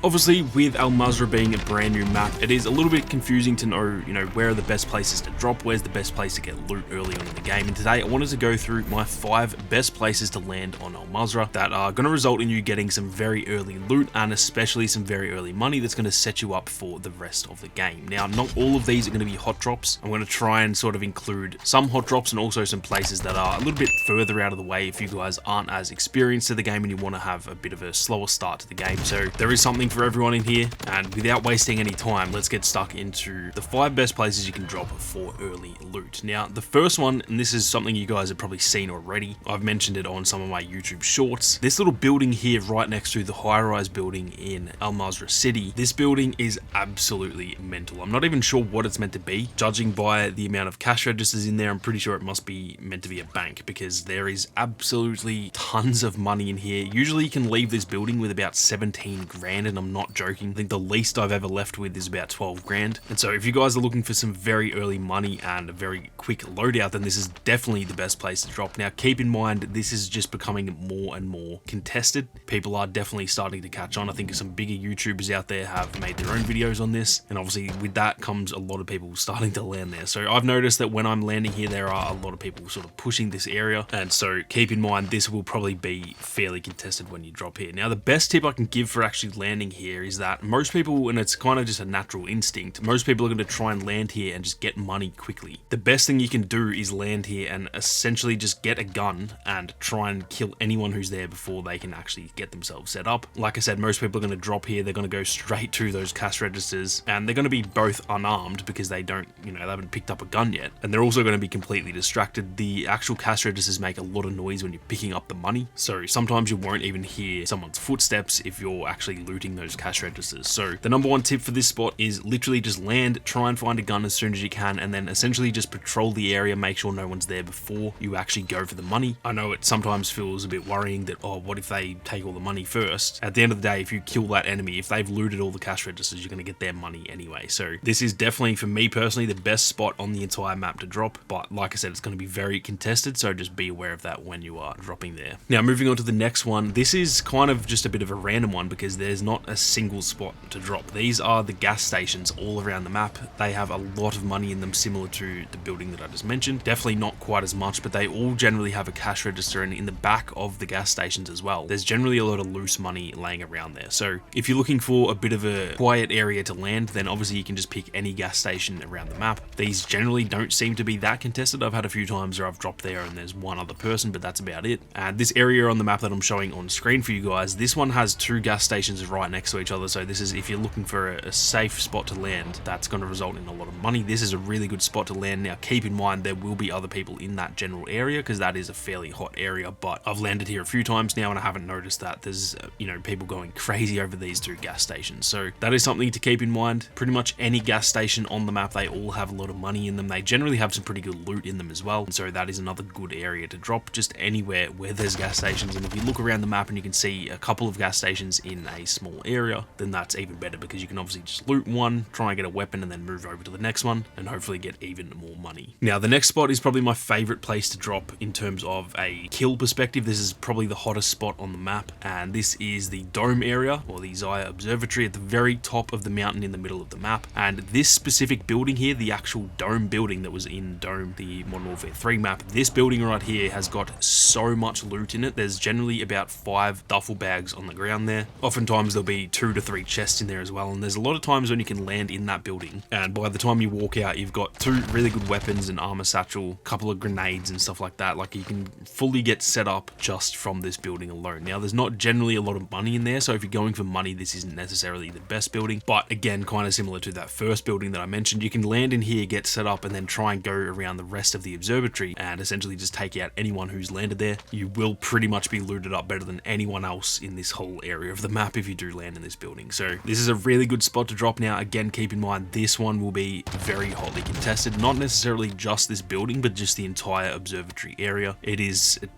Obviously, with Al Mazrah being a brand new map, it is a little bit confusing to know, where are the best places to drop, where's the best place to get loot early on in the game. And today I wanted to go through my 5 best places to land on Al Mazrah that are going to result in you getting some very early loot and especially some very early money that's going to set you up for the rest of the game. Now, not all of these are going to be hot drops. I'm going to try and sort of include some hot drops and also some places that are a little bit further out of the way if you guys aren't as experienced to the game and you want to have a bit of a slower start to the game. So there is something for everyone in here, and without wasting any time, let's get stuck into the 5 best places you can drop for early loot. Now, the first one, and this is something you guys have probably seen already, I've mentioned it on some of my YouTube shorts. This little building here right next to the high-rise building in Al Mazrah City, this building is absolutely mental. I'm not even sure what it's meant to be. Judging by the amount of cash registers in there, I'm pretty sure it must be meant to be a bank because there is absolutely tons of money in here. Usually you can leave this building with about 17 grand, and I'm not joking. I think the least I've ever left with is about 12 grand. And so if you guys are looking for some very early money and a very quick loadout, then this is definitely the best place to drop. Now, keep in mind, this is just becoming more and more contested. People are definitely starting to catch on. I think some bigger YouTubers out there have made their own videos on this. And obviously with that comes a lot of people starting to land there. So I've noticed that when I'm landing here, there are a lot of people sort of pushing this area. And so keep in mind, this will probably be fairly contested when you drop here. Now, the best tip I can give for actually landing here is that most people, and it's kind of just a natural instinct, most people are going to try and land here and just get money quickly. The best thing you can do is land here and essentially just get a gun and try and kill anyone who's there before they can actually get themselves set up. Like I said, most people are going to drop here, they're going to go straight to those cash registers, and they're going to be both unarmed because they don't, they haven't picked up a gun yet, and they're also going to be completely distracted. The actual cash registers make a lot of noise when you're picking up the money, so sometimes you won't even hear someone's footsteps if you're actually looting those cash registers. So the number one tip for this spot is literally just land, try and find a gun as soon as you can, and then essentially just patrol the area, make sure no one's there before you actually go for the money. I know it sometimes feels a bit worrying that, oh, what if they take all the money first? At the end of the day, if you kill that enemy, if they've looted all the cash registers, you're going to get their money anyway. So this is definitely, for me personally, the best spot on the entire map to drop, but like I said, it's going to be very contested, so just be aware of that when you are dropping there. Now, moving on to the next one, this is kind of just a bit of a random one because there's not a single spot to drop. These are the gas stations all around the map. They have a lot of money in them, similar to the building that I just mentioned. Definitely not quite as much, but they all generally have a cash register, and in the back of the gas stations as well, there's generally a lot of loose money laying around there. So if you're looking for a bit of a quiet area to land, then obviously you can just pick any gas station around the map. These generally don't seem to be that contested. I've had a few times where I've dropped there and there's one other person, but that's about it. And this area on the map that I'm showing on screen for you guys, this one has 2 gas stations right next to each other. So this is, if you're looking for a safe spot to land, that's going to result in a lot of money. This is a really good spot to land. Now, keep in mind, there will be other people in that general area because that is a fairly hot area, but I've landed here a few times now and I haven't noticed that there's, people going crazy over these 2 gas stations. So that is something to keep in mind. Pretty much any gas station on the map, they all have a lot of money in them. They generally have some pretty good loot in them as well. And so that is another good area to drop, just anywhere where there's gas stations. And if you look around the map and you can see a couple of gas stations in a small area, then that's even better because you can obviously just loot one, try and get a weapon, and then move over to the next one and hopefully get even more money. Now, the next spot is probably my favorite place to drop in terms of a kill perspective. This is probably the hottest spot on the map, and this is the dome area, or the Zaya Observatory, at the very top of the mountain in the middle of the map. And this specific building here, the actual dome building that was in Dome, the Modern Warfare 3 map, this building right here has got so much loot in it. There's generally about 5 duffel bags on the ground there. Oftentimes there'll be 2 to 3 chests in there as well, and there's a lot of times when you can land in that building, and by the time you walk out, you've got 2 really good weapons, an armor satchel, a couple of grenades and stuff like that. Like, you can fully get set up just from this building alone. Now, there's not generally a lot of money in there, so if you're going for money, this isn't necessarily the best building, but again, kind of similar to that first building that I mentioned, you can land in here, get set up, and then try and go around the rest of the observatory and essentially just take out anyone who's landed there. You will pretty much be looted up better than anyone else in this whole area of the map if you do land in this building. So this is a really good spot to drop. Now, again, keep in mind, this one will be very hotly contested, not necessarily just this building, but just the entire observatory area. It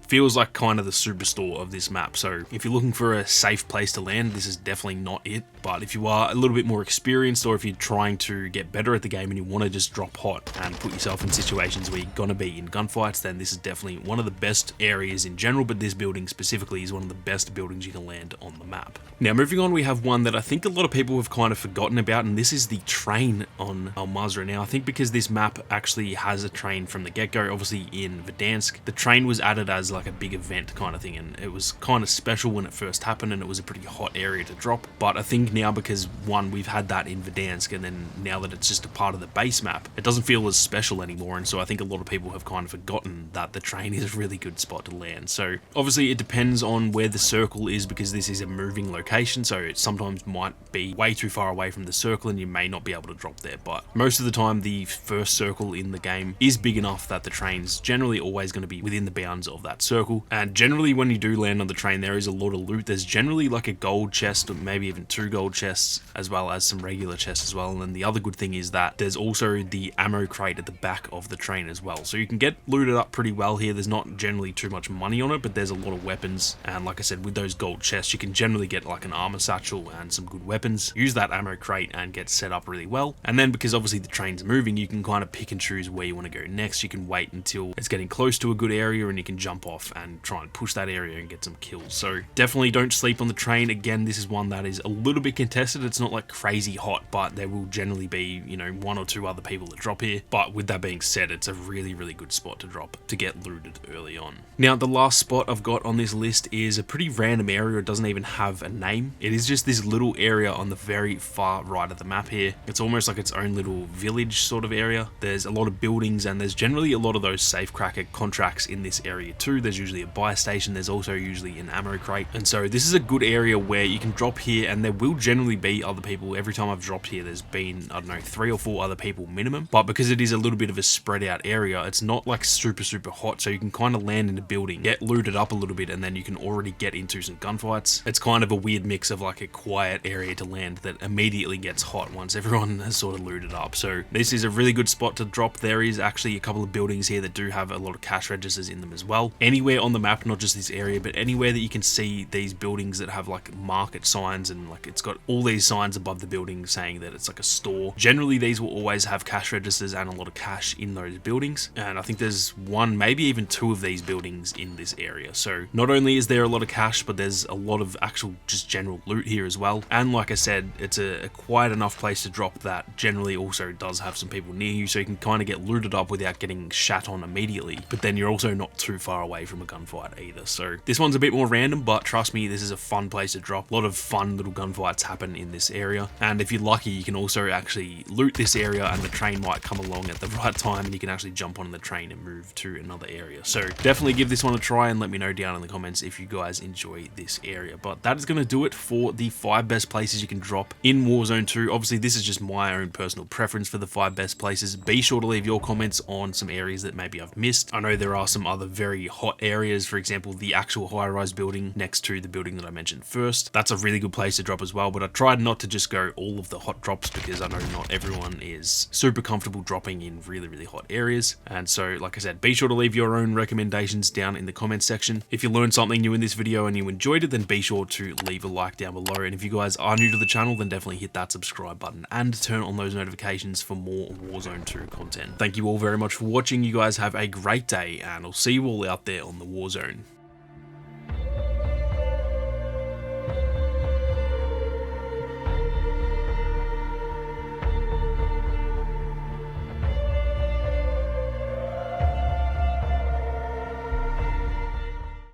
feels like kind of the superstore of this map. So if you're looking for a safe place to land, this is definitely not it. But if you are a little bit more experienced, or if you're trying to get better at the game and you want to just drop hot and put yourself in situations where you're going to be in gunfights, then this is definitely one of the best areas in general, but this building specifically is one of the best buildings you can land on the map. Now, moving on we have one that I think a lot of people have kind of forgotten about, and this is the train on Mazrah. Now, I think because this map actually has a train from the get-go, obviously in Verdansk, the train was added as like a big event kind of thing, and it was kind of special when it first happened, and it was a pretty hot area to drop. But I think now, because one, we've had that in Verdansk, and then now that it's just a part of the base map, it doesn't feel as special anymore, and so I think a lot of people have kind of forgotten that the train is a really good spot to land. So obviously it depends on where the circle is, because this is a moving location, so it sometimes might be way too far away from the circle and you may not be able to drop there. But most of the time the first circle in the game is big enough that the train's generally always going to be within the bounds of that circle. And generally when you do land on the train, there is a lot of loot. There's generally like a gold chest, or maybe even 2 gold chests, as well as some regular chests as well. And then the other good thing is that there's also the ammo crate at the back of the train as well, so you can get looted up pretty well here. There's not generally too much money on it, but there's a lot of weapons, and like I said, with those gold chests you can generally get like an armor satchel and some good weapons. Use that ammo crate and get set up really well, and then because obviously the train's moving, you can kind of pick and choose where you want to go next. You can wait until it's getting close to a good area and you can jump off and try and push that area and get some kills. So definitely don't sleep on the train. Again, this is one that is a little bit contested. It's not like crazy hot, but there will generally be, you know, 1 or 2 other people that drop here. But with that being said, it's a really good spot to drop to get looted early on. Now, the last spot I've got on this list is a pretty random area. It doesn't even have a name. It is just this little area on the very far right of the map here. It's almost like its own little village sort of area. There's a lot of buildings, and there's generally a lot of those safecracker contracts in this area too. There's usually a buy station. There's also usually an ammo crate, and so this is a good area where you can drop here, and there will generally be other people. Every time I've dropped here, there's been, I don't know, 3 or 4 other people minimum. But because it is a little bit of a spread out area, it's not like super hot, so you can kind of land in a building, get looted up a little bit, and then you can already get into some gunfights. It's kind of a weird mix of like a quiet area to land that immediately gets hot once everyone has sort of looted up. So this is a really good spot to drop. There is actually a couple of buildings here that do have a lot of cash registers in them as well. Anywhere on the map, not just this area, but anywhere that you can see these buildings that have like market signs, and like it's got all these signs above the building saying that it's like a store. Generally these will always have cash registers and a lot of cash in those buildings, and I think there's 1, maybe even 2 of these buildings in this area. So not only is there a lot of cash, but there's a lot of actual just general loot here as well. And like I said, it's a quiet enough place to drop that generally also does have some people near you, so you can kind of get looted up without getting shat on immediately, but then you're also not too far away from a gunfight either. So this one's a bit more random, but trust me, this is a fun place to drop. A lot of fun little gunfights happen in this area, and if you're lucky, you can also actually loot this area, and the train might come along at the right time and you can actually jump on the train and move to another area. So definitely give this one a try and let me know down in the comments if you guys enjoy this area. But that is going to do it for the 5 best places you can drop in Warzone 2. Obviously this is just my own personal preference for the 5 best places. Be sure to leave your comments on some areas that maybe I've missed. I know there are some other very hot areas, for example the actual high-rise building next to the building that I mentioned first. That's a really good place to drop as well, but I tried not to just go all of the hot drops because I know not everyone is super comfortable dropping in really hot areas. And so like I said, be sure to leave your own recommendations down in the comments section. If you learned something new in this video and you enjoyed it, then be sure to leave a like down below, and if you guys are new to the channel, then definitely hit that subscribe button and turn on those notifications for more Warzone 2 content. Thank you all very much for watching. You guys have a great day, and I'll see you all out there on the Warzone.